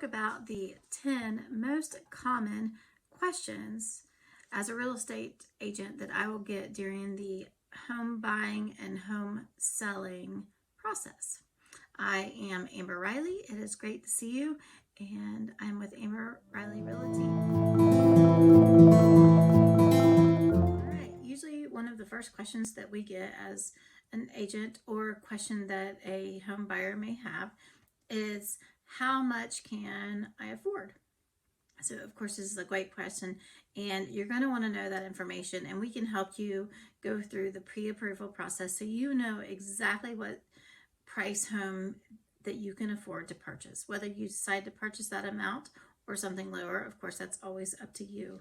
about the 10 most common questions as a real estate agent that I will get during the home buying and home selling process. I am Amber Riley. It is great to see you, and I'm with Amber Riley Realty. All right, usually one of the first questions that we get as an agent, or a question that a home buyer may have, is how much can I afford? So of course this is a great question, and you're going to want to know that information, and we can help you go through the pre-approval process so you know exactly what price home that you can afford to purchase. Whether you decide to purchase that amount or something lower, of course that's always up to you.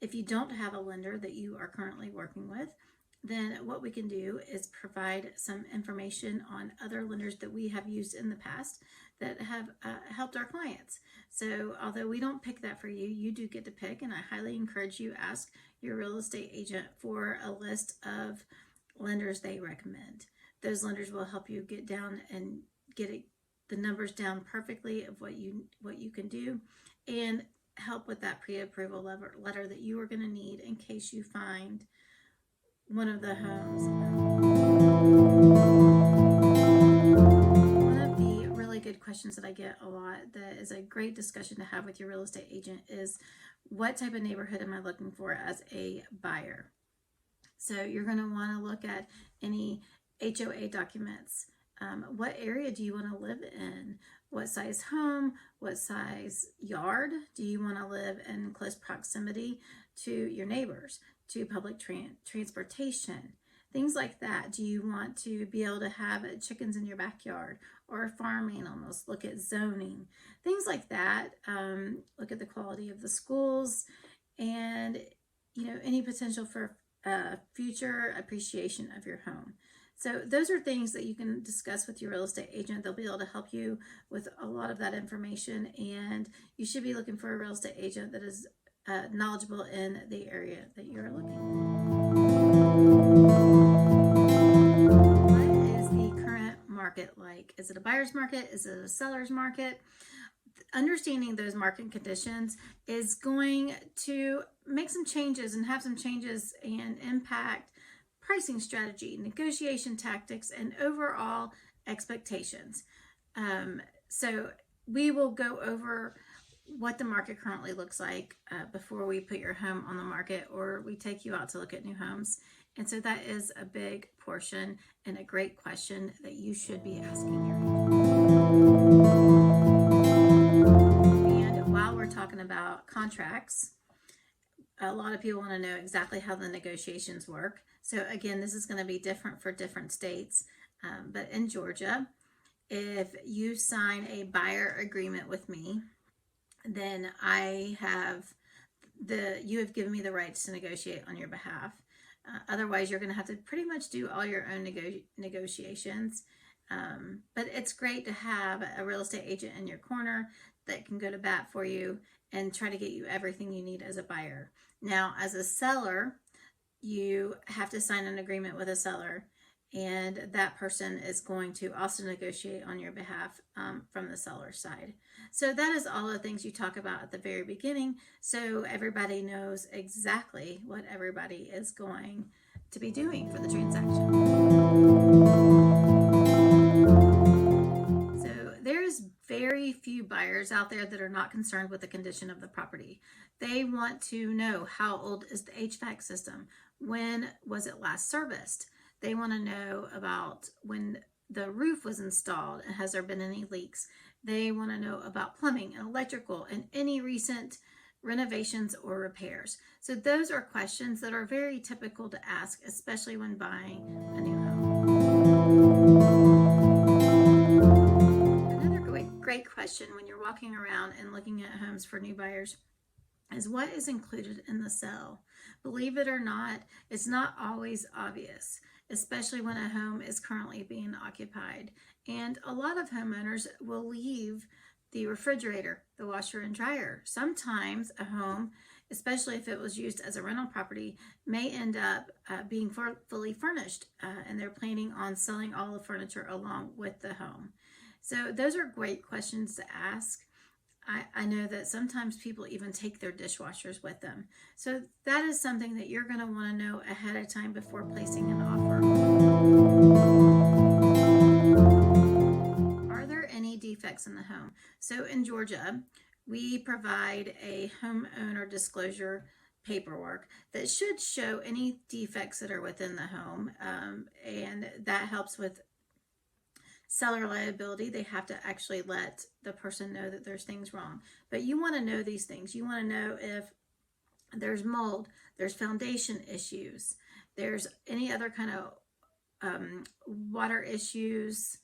If you don't have a lender that you are currently working with, then what we can do is provide some information on other lenders that we have used in the past that have helped our clients. So although we don't pick that for you, you do get to pick, and I highly encourage you ask your real estate agent for a list of lenders they recommend. Those lenders will help you get down and get the numbers down perfectly of what you can do, and help with that pre-approval letter that you are going to need in case you find one of the homes. One of the really good questions that I get a lot that is a great discussion to have with your real estate agent is, what type of neighborhood am I looking for as a buyer? So you're going to want to look at any HOA documents. What area do you want to live in? What size home? What size yard? Do you want to live in close proximity to your neighbors, to public transportation, things like that? Do you want to be able to have chickens in your backyard, or farm animals? Look at zoning, things like that. Look at the quality of the schools, and any potential for future appreciation of your home. So those are things that you can discuss with your real estate agent. They'll be able to help you with a lot of that information, and you should be looking for a real estate agent that is knowledgeable in the area that you're looking. What is the current market like? Is it a buyer's market? Is it a seller's market? Understanding those market conditions is going to make some changes and have some changes and impact pricing strategy, negotiation tactics, and overall expectations. So we will go over what the market currently looks like before we put your home on the market, or we take you out to look at new homes. And so that is a big portion and a great question that you should be asking your agent. And while we're talking about contracts, a lot of people want to know exactly how the negotiations work. So again, this is going to be different for different states. But in Georgia, if you sign a buyer agreement with me, then you have given me the rights to negotiate on your behalf. Otherwise, you're going to have to pretty much do all your own negotiations. But it's great to have a real estate agent in your corner that can go to bat for you and try to get you everything you need as a buyer. Now, as a seller, you have to sign an agreement with a seller, and that person is going to also negotiate on your behalf from the seller's side. So that is all the things you talk about at the very beginning, so everybody knows exactly what everybody is going to be doing for the transaction. So there's very few buyers out there that are not concerned with the condition of the property. They want to know, how old is the HVAC system? When was it last serviced? They want to know about when the roof was installed and has there been any leaks. They want to know about plumbing and electrical and any recent renovations or repairs. So those are questions that are very typical to ask, especially when buying a new home. Another great question when you're walking around and looking at homes for new buyers is, what is included in the sale? Believe it or not, it's not always obvious, especially when a home is currently being occupied. And a lot of homeowners will leave the refrigerator, the washer and dryer. Sometimes a home, especially if it was used as a rental property, may end up being fully furnished, and they're planning on selling all the furniture along with the home. So those are great questions to ask. I know that sometimes people even take their dishwashers with them. So that is something that you're going to want to know ahead of time before placing an offer. Are there any defects in the home? So in Georgia, we provide a homeowner disclosure paperwork that should show any defects that are within the home, and that helps with seller liability. They have to actually let the person know that there's things wrong. But you want to know these things. You want to know if there's mold, there's foundation issues, there's any other kind of water issues,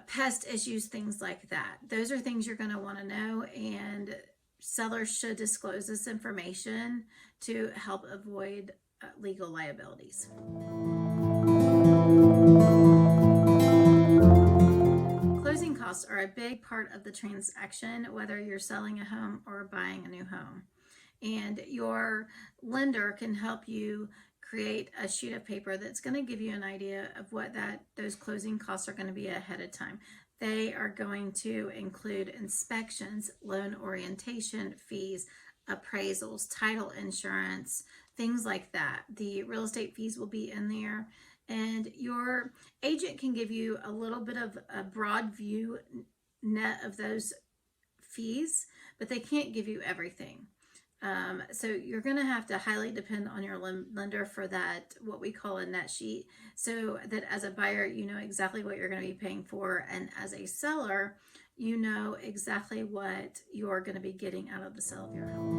pest issues, things like that. Those are things you're going to want to know, and sellers should disclose this information to help avoid legal liabilities. Closing costs are a big part of the transaction, whether you're selling a home or buying a new home. And your lender can help you create a sheet of paper that's going to give you an idea of what those closing costs are going to be ahead of time. They are going to include inspections, loan orientation fees, appraisals, title insurance, things like that. The real estate fees will be in there. And your agent can give you a little bit of a broad view net of those fees, but they can't give you everything. So you're going to have to highly depend on your lender for that, what we call a net sheet, so that as a buyer, you know exactly what you're going to be paying for. And as a seller, you know exactly what you're going to be getting out of the sale of your home.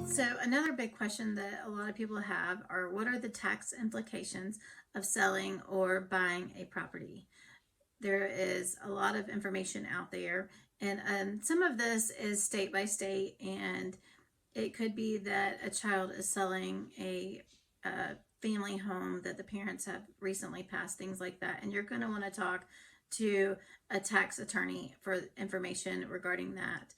So another big question that a lot of people have are, what are the tax implications of selling or buying a property? There is a lot of information out there, and some of this is state by state, and it could be that a child is selling a family home that the parents have recently passed, things like that, and you're going to want to talk to a tax attorney for information regarding that.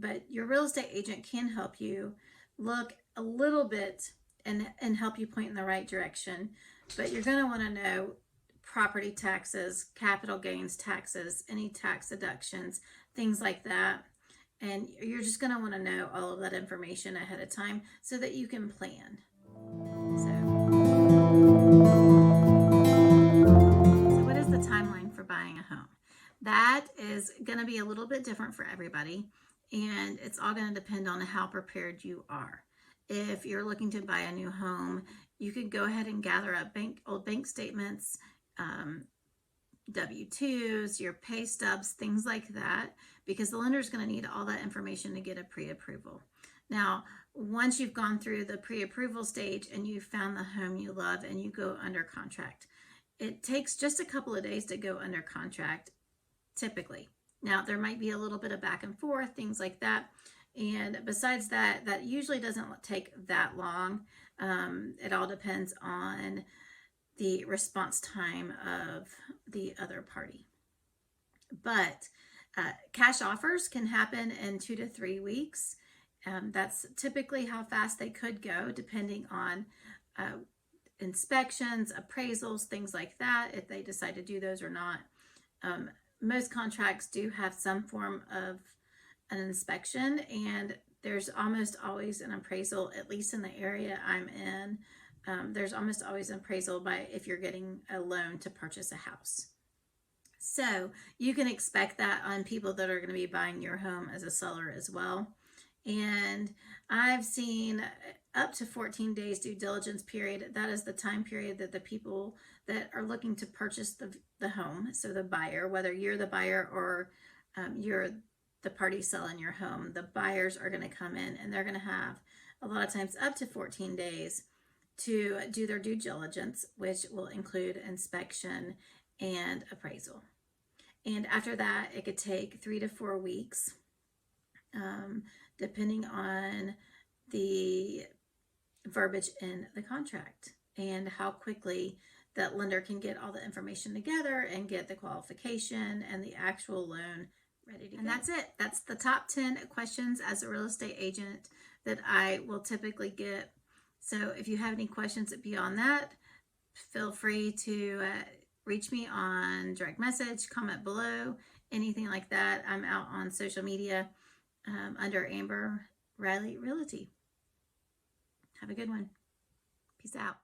But your real estate agent can help you look a little bit and help you point in the right direction, but you're going to want to know property taxes, capital gains taxes, any tax deductions, things like that. And you're just going to want to know all of that information ahead of time so that you can plan. So what is the timeline for buying a home? That is going to be a little bit different for everybody, and it's all going to depend on how prepared you are. If you're looking to buy a new home, you could go ahead and gather up old bank statements, W-2s, your pay stubs, things like that, because the lender is going to need all that information to get a pre-approval. Now, once you've gone through the pre-approval stage and you've found the home you love and you go under contract, it takes just a couple of days to go under contract, typically. Now, there might be a little bit of back and forth, things like that. And besides that, that usually doesn't take that long. It all depends on the response time of the other party. But cash offers can happen in 2 to 3 weeks. That's typically how fast they could go, depending on inspections, appraisals, things like that, if they decide to do those or not. Most contracts do have some form of an inspection, and there's almost always an appraisal, at least in the area I'm in. There's almost always an appraisal by if you're getting a loan to purchase a house. So you can expect that on people that are going to be buying your home as a seller as well. And I've seen up to 14 days due diligence period. That is the time period that the people that are looking to purchase the home, so the buyer, whether you're the buyer or you're the party selling your home, the buyers are going to come in and they're going to have a lot of times up to 14 days to do their due diligence, which will include inspection and appraisal. And after that, it could take 3 to 4 weeks, depending on the verbiage in the contract and how quickly that lender can get all the information together and get the qualification and the actual loan ready to go. And that's it. That's the top 10 questions as a real estate agent that I will typically get. So if you have any questions beyond that, feel free to reach me on direct message, comment below, anything like that. I'm out on social media under Amber Riley Realty. Have a good one. Peace out.